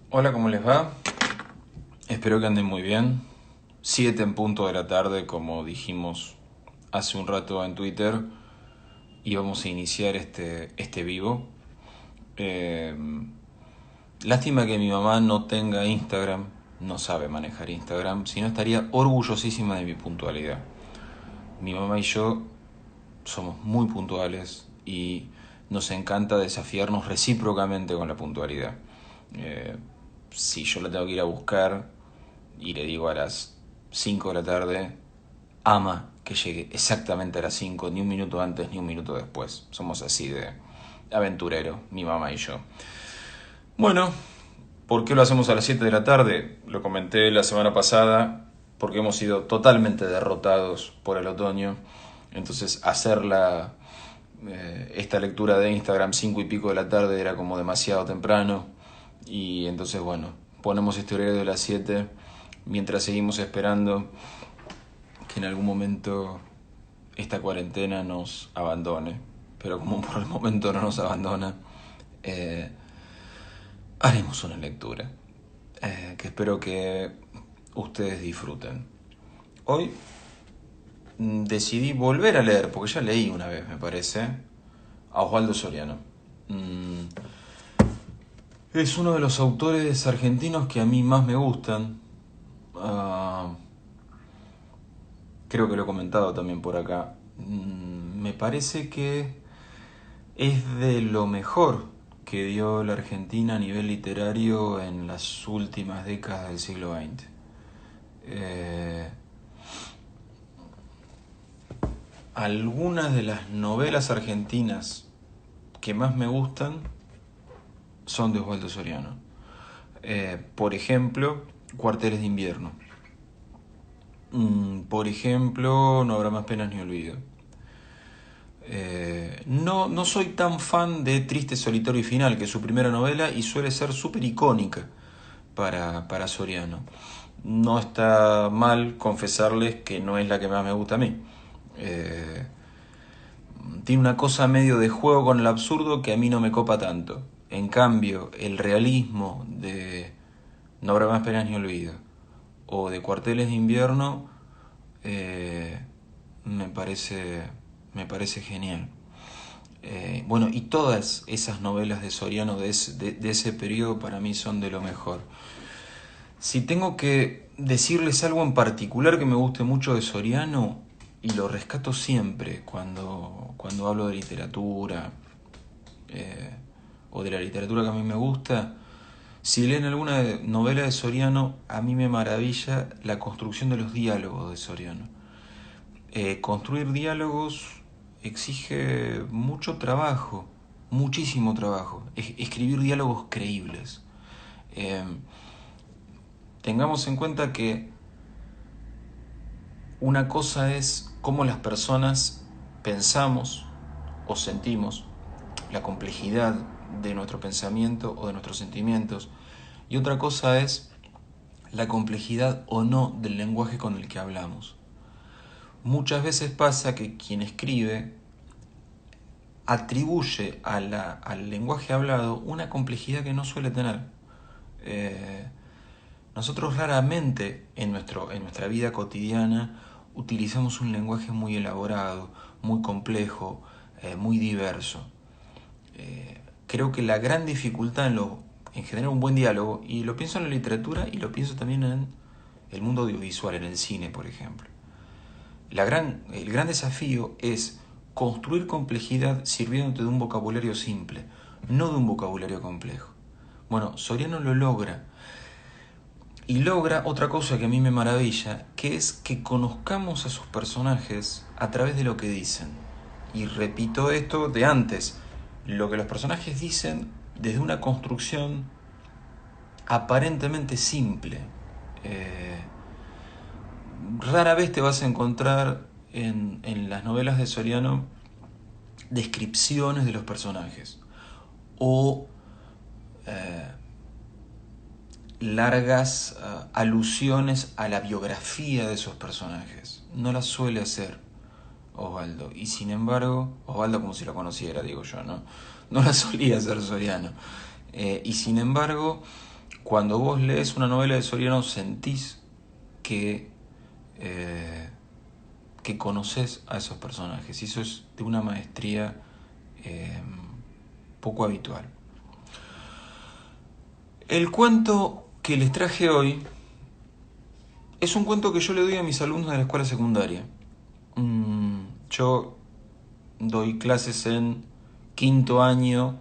Hola, ¿cómo les va? Espero que anden muy bien. 7 en punto de la tarde, como dijimos hace un rato en Twitter, y vamos a iniciar este vivo. Eh, Lástima que mi mamá no tenga Instagram, no sabe manejar Instagram, si no estaría orgullosísima de mi puntualidad. Mi mamá y yo somos muy puntuales y nos encanta desafiarnos recíprocamente con la puntualidad. Eh, si yo la tengo que ir a buscar y le digo a las 5 de la tarde, ama que llegue exactamente a las 5, ni un minuto antes ni un minuto después. Somos así de aventurero, mi mamá y yo. Bueno, ¿por qué lo hacemos a las 7 de la tarde? Lo comenté la semana pasada, porque hemos sido totalmente derrotados por el otoño. Entonces esta lectura de Instagram 5 y pico de la tarde era como demasiado temprano. Y entonces bueno, ponemos este horario de las 7 mientras seguimos esperando que en algún momento esta cuarentena nos abandone. Pero como por el momento no nos abandona, eh, haremos una lectura que espero que ustedes disfruten. Hoy decidí volver a leer, porque ya leí una vez, me parece, a Osvaldo Soriano. Es uno de los autores argentinos que a mí más me gustan. Uh, Creo que lo he comentado también por acá. Me parece que es de lo mejor que dio la Argentina a nivel literario en las últimas décadas del siglo XX. Algunas de las novelas argentinas que más me gustan son de Osvaldo Soriano. Por ejemplo, Cuarteles de invierno. Por ejemplo, No habrá más penas ni olvido. No soy tan fan de Triste, solitario y final, que es su primera novela y suele ser súper icónica para Soriano. No está mal confesarles que no es la que más me gusta a mí. Eh, Tiene una cosa medio de juego con el absurdo que a mí no me copa tanto. En cambio, el realismo de No habrá más penas ni olvido o de Cuarteles de invierno eh, me parece me parece genial. Bueno, y todas esas novelas de Soriano de ese periodo para mí son de lo mejor. Si tengo que decirles algo en particular que me guste mucho de Soriano, y lo rescato siempre cuando hablo de literatura eh, o de la literatura que a mí me gusta, si leen alguna novela de Soriano, a mí me maravilla la construcción de los diálogos de Soriano. Construir diálogos exige mucho trabajo, muchísimo trabajo. Escribir diálogos creíbles. Eh, Tengamos en cuenta que una cosa es cómo las personas pensamos o sentimos, la complejidad de nuestro pensamiento o de nuestros sentimientos, y otra cosa es la complejidad o no del lenguaje con el que hablamos. Muchas veces pasa que quien escribe atribuye al lenguaje hablado una complejidad que no suele tener. Nosotros raramente en nuestra vida cotidiana utilizamos un lenguaje muy elaborado, muy complejo, muy diverso. Creo que la gran dificultad en generar un buen diálogo, y lo pienso en la literatura y lo pienso también en el mundo audiovisual, en el cine, por ejemplo. El gran desafío es construir complejidad sirviéndote de un vocabulario simple, no de un vocabulario complejo. Bueno, Soriano lo logra. Y logra otra cosa que a mí me maravilla, que es que conozcamos a sus personajes a través de lo que dicen. Y repito esto de antes, lo que los personajes dicen desde una construcción aparentemente simple. Eh, Rara vez te vas a encontrar en las novelas de Soriano descripciones de los personajes o eh, largas alusiones a la biografía de esos personajes. No las suele hacer Osvaldo. Y sin embargo, Osvaldo como si lo conociera, digo yo, ¿no? No las solía hacer Soriano. Y sin embargo, cuando vos lees una novela de Soriano sentís que conoces a esos personajes, y eso es de una maestría poco habitual. El cuento que les traje hoy es un cuento que yo le doy a mis alumnos de la escuela secundaria. Yo doy clases en quinto año,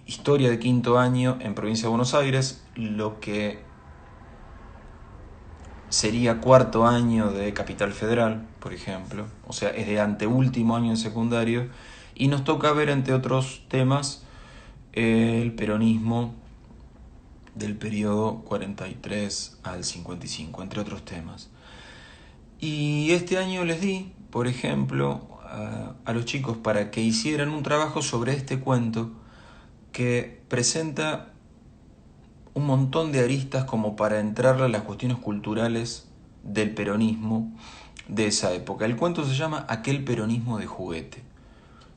historia de quinto año en provincia de Buenos Aires, lo que sería cuarto año de Capital Federal, por ejemplo, o sea, es de anteúltimo año de secundario, y nos toca ver, entre otros temas, el peronismo del periodo 43 al 55, entre otros temas. Y este año les di, por ejemplo, a los chicos para que hicieran un trabajo sobre este cuento que presenta un montón de aristas como para entrarle a las cuestiones culturales del peronismo de esa época. El cuento se llama Aquel peronismo de juguete.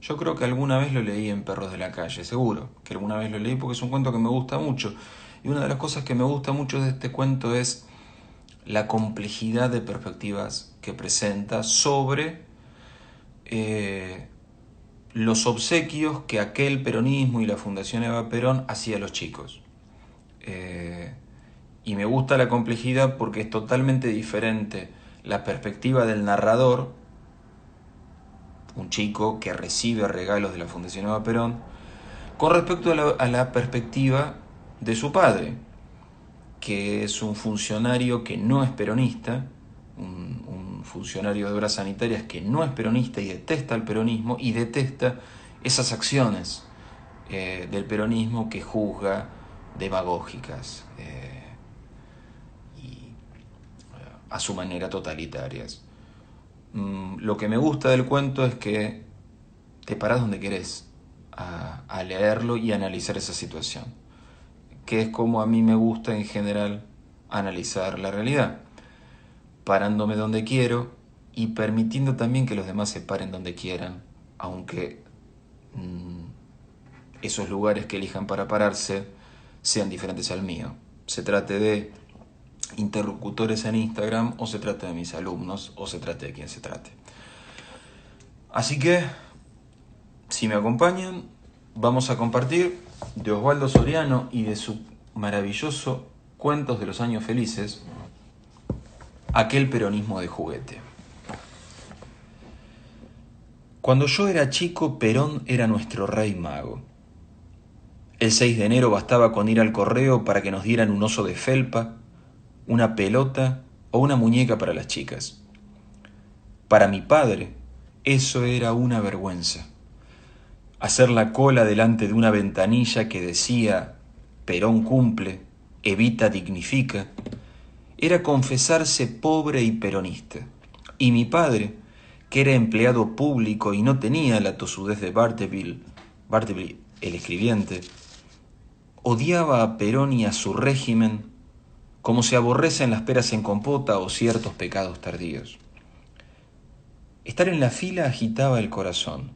Yo creo que alguna vez lo leí en Perros de la Calle, seguro que alguna vez lo leí porque es un cuento que me gusta mucho. Y una de las cosas que me gusta mucho de este cuento es la complejidad de perspectivas que presenta sobre los obsequios que aquel peronismo y la Fundación Eva Perón hacía a los chicos. Y me gusta la complejidad porque es totalmente diferente la perspectiva del narrador, un chico que recibe regalos de la Fundación Eva Perón, con respecto a la perspectiva de su padre, que es un funcionario que no es peronista, un funcionario de obras sanitarias que no es peronista y detesta el peronismo y detesta esas acciones del peronismo que juzga demagógicas y a su manera totalitarias. Lo que me gusta del cuento es que te parás donde querés a leerlo y a analizar esa situación, que es como a mí me gusta en general analizar la realidad, parándome donde quiero y permitiendo también que los demás se paren donde quieran, aunque esos lugares que elijan para pararse sean diferentes al mío. Se trate de interlocutores en Instagram, o se trate de mis alumnos, o se trate de quien se trate. Así que, si me acompañan, vamos a compartir de Osvaldo Soriano y de su maravilloso Cuentos de los Años Felices, Aquel peronismo de juguete. Cuando yo era chico, Perón era nuestro rey mago. El 6 de enero bastaba con ir al correo para que nos dieran un oso de felpa, una pelota o una muñeca para las chicas. Para mi padre, eso era una vergüenza. Hacer la cola delante de una ventanilla que decía Perón cumple, Evita dignifica, era confesarse pobre y peronista. Y mi padre, que era empleado público y no tenía la tosudez de Bartleby, el escribiente, odiaba a Perón y a su régimen como se aborrecen las peras en compota o ciertos pecados tardíos. Estar en la fila agitaba el corazón.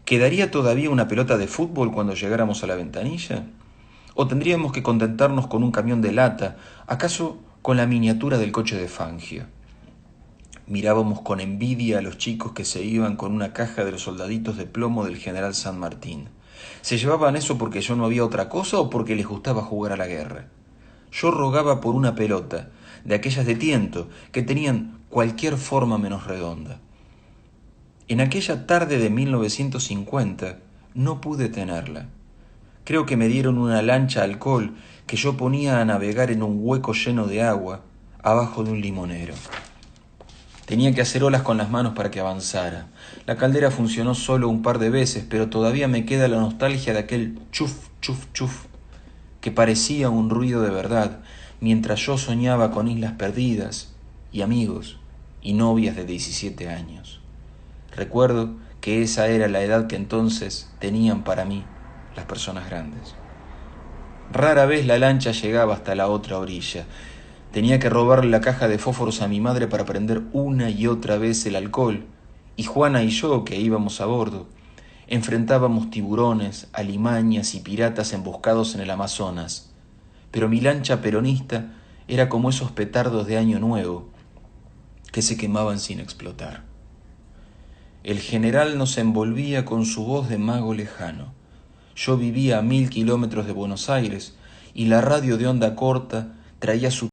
¿Quedaría todavía una pelota de fútbol cuando llegáramos a la ventanilla? ¿O tendríamos que contentarnos con un camión de lata, acaso con la miniatura del coche de Fangio? Mirábamos con envidia a los chicos que se iban con una caja de los soldaditos de plomo del general San Martín. ¿Se llevaban eso porque yo no había otra cosa o porque les gustaba jugar a la guerra? Yo rogaba por una pelota, de aquellas de tiento, que tenían cualquier forma menos redonda. En aquella tarde de 1950 no pude tenerla. Creo que me dieron una lancha alcohol que yo ponía a navegar en un hueco lleno de agua abajo de un limonero. Tenía que hacer olas con las manos para que avanzara. La caldera funcionó solo un par de veces, pero todavía me queda la nostalgia de aquel chuf, chuf, chuf, que parecía un ruido de verdad, mientras yo soñaba con islas perdidas y amigos y novias de 17 años. Recuerdo que esa era la edad que entonces tenían para mí las personas grandes. Rara vez la lancha llegaba hasta la otra orilla. Tenía que robarle la caja de fósforos a mi madre para prender una y otra vez el alcohol, y Juana y yo, que íbamos a bordo, enfrentábamos tiburones, alimañas y piratas emboscados en el Amazonas, pero mi lancha peronista era como esos petardos de Año Nuevo que se quemaban sin explotar. El general nos envolvía con su voz de mago lejano. Yo vivía a 1000 kilómetros de Buenos Aires y la radio de onda corta traía su